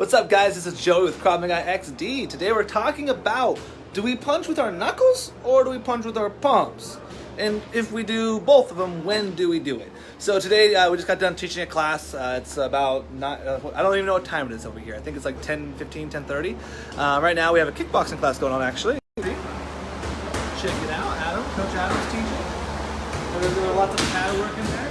What's up, guys? This is Joey with Krav Maga XD. Today we're talking about, do we punch with our knuckles or do we punch with our palms? And if we do both of them, when do we do it? So today we just got done teaching a class. It's about, I don't even know what time it is over here. I think it's like 10:15, 10:30. Right now we have a kickboxing class going on, actually. Check it out, Adam. Coach Adam's teaching. There's lots of pad work in there.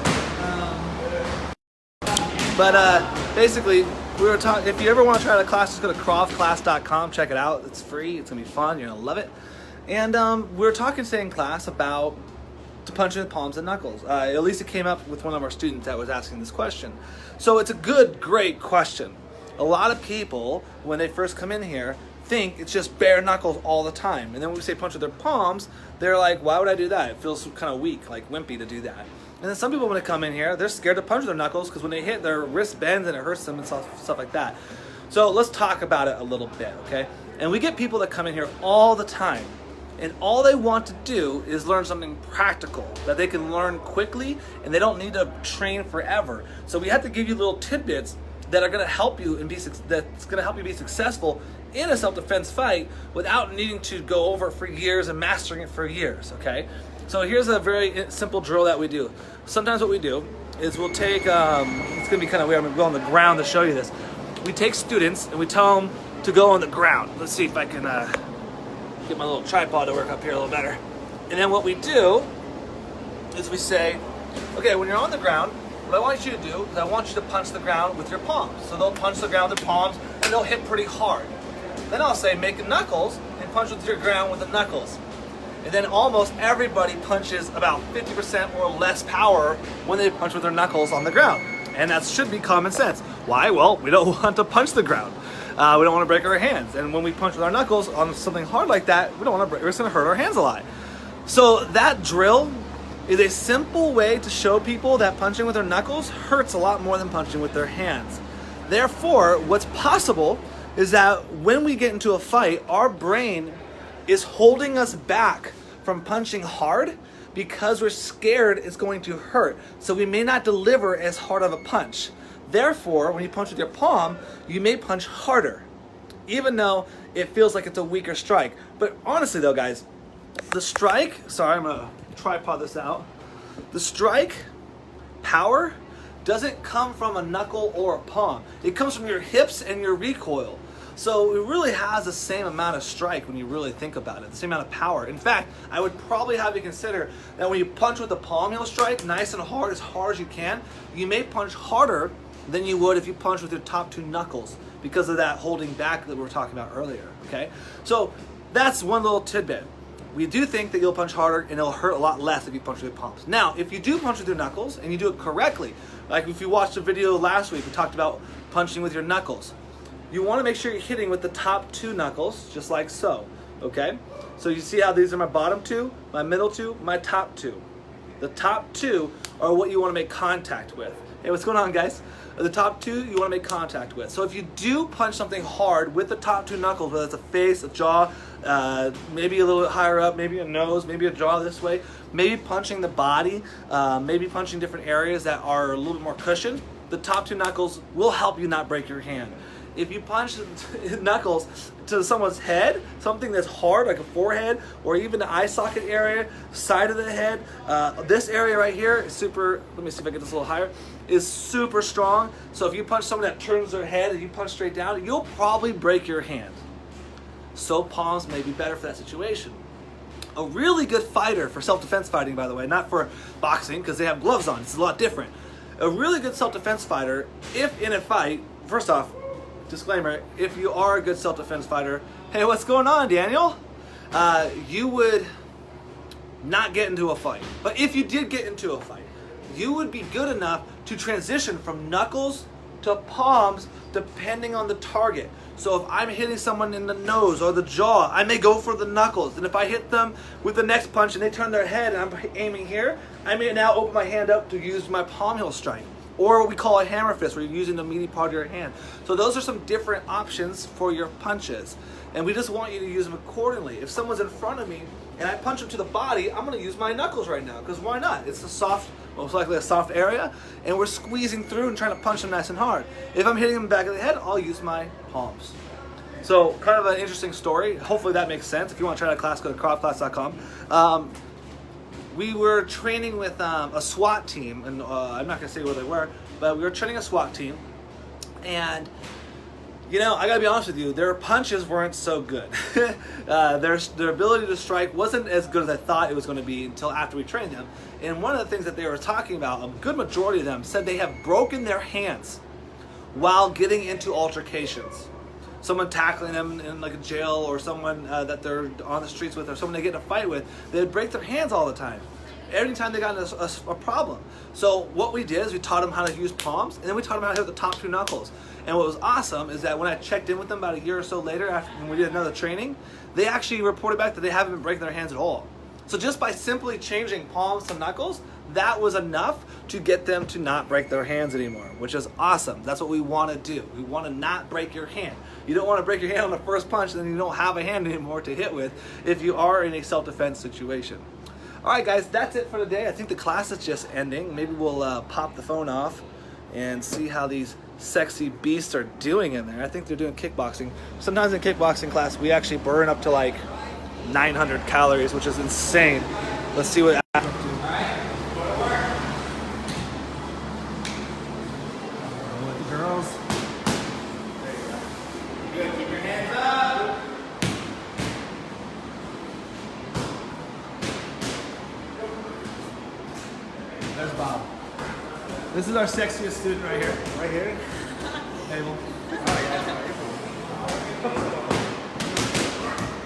Basically, we were talking. If you ever want to try the class, just go to kravclass.com. Check it out. It's free. It's gonna be fun. You're gonna love it. And we were talking today in class about punching with palms and knuckles. At least it came up with one of our students that was asking this question. So it's a great question. A lot of people, when they first come in here, think it's just bare knuckles all the time. And then when we say punch with their palms, they're like, why would I do that? It feels kind of weak, like wimpy to do that. And then some people, when they come in here, they're scared to punch with their knuckles because when they hit, their wrist bends and it hurts them and stuff like that. So let's talk about it a little bit, okay? And we get people that come in here all the time, and all they want to do is learn something practical that they can learn quickly, and they don't need to train forever. So we have to give you little tidbits that are going to help you and that's going to help you be successful in a self-defense fight without needing to go over it for years and mastering it for years, okay? So here's a very simple drill that we do. Sometimes what we do is we'll take, it's gonna be kind of weird, I'm gonna go on the ground to show you this. We take students and we tell them to go on the ground. Let's see if I can get my little tripod to work up here a little better. And then what we do is we say, okay, when you're on the ground, what I want you to do is I want you to punch the ground with your palms. So they'll punch the ground with their palms and they'll hit pretty hard. Then I'll say make knuckles and punch with your ground with the knuckles. And then almost everybody punches about 50% or less power when they punch with their knuckles on the ground. And that should be common sense. Why? Well, we don't want to punch the ground. We don't want to break our hands. And when we punch with our knuckles on something hard like that, we don't want to break, it's going to hurt our hands a lot. So that drill is a simple way to show people that punching with their knuckles hurts a lot more than punching with their hands. Therefore, what's possible is that when we get into a fight, our brain is holding us back from punching hard because we're scared it's going to hurt. So we may not deliver as hard of a punch. Therefore, when you punch with your palm, you may punch harder, even though it feels like it's a weaker strike. But honestly though, guys, the strike, sorry, I'm gonna tripod this out. The strike power doesn't come from a knuckle or a palm. It comes from your hips and your recoil. So it really has the same amount of strike when you really think about it, the same amount of power. In fact, I would probably have you consider that when you punch with the palm heel strike, nice and hard as you can, you may punch harder than you would if you punch with your top two knuckles because of that holding back that we were talking about earlier, okay? So that's one little tidbit. We do think that you'll punch harder and it'll hurt a lot less if you punch with your palms. Now, if you do punch with your knuckles and you do it correctly, like if you watched the video last week, we talked about punching with your knuckles. You want to make sure you're hitting with the top two knuckles, just like so, okay? So you see how these are my bottom two, my middle two, my top two. The top two are what you want to make contact with. Hey, what's going on, guys? The top two you want to make contact with. So if you do punch something hard with the top two knuckles, whether it's a face, a jaw, maybe a little bit higher up, maybe a nose, maybe a jaw this way, maybe punching the body, maybe punching different areas that are a little bit more cushioned, the top two knuckles will help you not break your hand. If you punch knuckles to someone's head, something that's hard like a forehead or even the eye socket area, side of the head, this area right here is super, let me see if I get this a little higher, is super strong. So if you punch someone that turns their head and you punch straight down, you'll probably break your hand. So palms may be better for that situation. A really good fighter for self-defense fighting, by the way, not for boxing because they have gloves on, it's a lot different. A really good self-defense fighter, if in a fight, first off, disclaimer, if you are a good self-defense fighter, hey, what's going on, Daniel? You would not get into a fight. But if you did get into a fight, you would be good enough to transition from knuckles to palms depending on the target. So if I'm hitting someone in the nose or the jaw, I may go for the knuckles. And if I hit them with the next punch and they turn their head and I'm aiming here, I may now open my hand up to use my palm heel strike. Or what we call a hammer fist, where you're using the meaty part of your hand. So those are some different options for your punches. And we just want you to use them accordingly. If someone's in front of me and I punch him to the body, I'm going to use my knuckles right now, because why not? It's a soft, most likely a soft area, and we're squeezing through and trying to punch him nice and hard. If I'm hitting him in the back of the head, I'll use my palms. So kind of an interesting story. Hopefully that makes sense. If you want to try that class, go to kravclass.com. We were training with a SWAT team, and I'm not going to say where they were, but we were training a SWAT team, and you know, I gotta be honest with you, their punches weren't so good. Their ability to strike wasn't as good as I thought it was gonna be until after we trained them. And one of the things that they were talking about, a good majority of them said they have broken their hands while getting into altercations. Someone tackling them in like a jail, or someone that they're on the streets with, or someone they get in a fight with, they'd break their hands all the time. Every time they got in a problem. So what we did is we taught them how to use palms, and then we taught them how to hit the top two knuckles. And what was awesome is that when I checked in with them about a year or so later, after when we did another training, they actually reported back that they haven't been breaking their hands at all. So just by simply changing palms to knuckles, that was enough to get them to not break their hands anymore, which is awesome. That's what we want to do. We want to not break your hand. You don't want to break your hand on the first punch, and then you don't have a hand anymore to hit with if you are in a self-defense situation. All right, guys, that's it for today. I think the class is just ending. Maybe we'll pop the phone off and see how these sexy beasts are doing in there. I think they're doing kickboxing. Sometimes in kickboxing class, we actually burn up to like 900 calories, which is insane. Let's see what happens. With the girls. There you go. Good. Keep your hands up. There's Bob. This is our sexiest student right here. Right here. Table.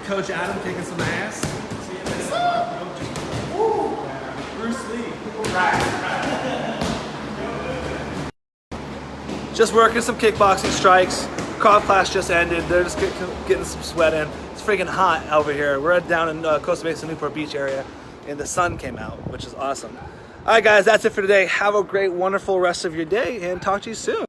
Coach Adam kicking some ass. Bruce Lee. Just working some kickboxing strikes. Krav class just ended. They're just getting some sweat in. It's freaking hot over here. We're down in Costa Mesa, Newport Beach area, and the sun came out, which is awesome. All right, guys, that's it for today. Have a great, wonderful rest of your day, and talk to you soon.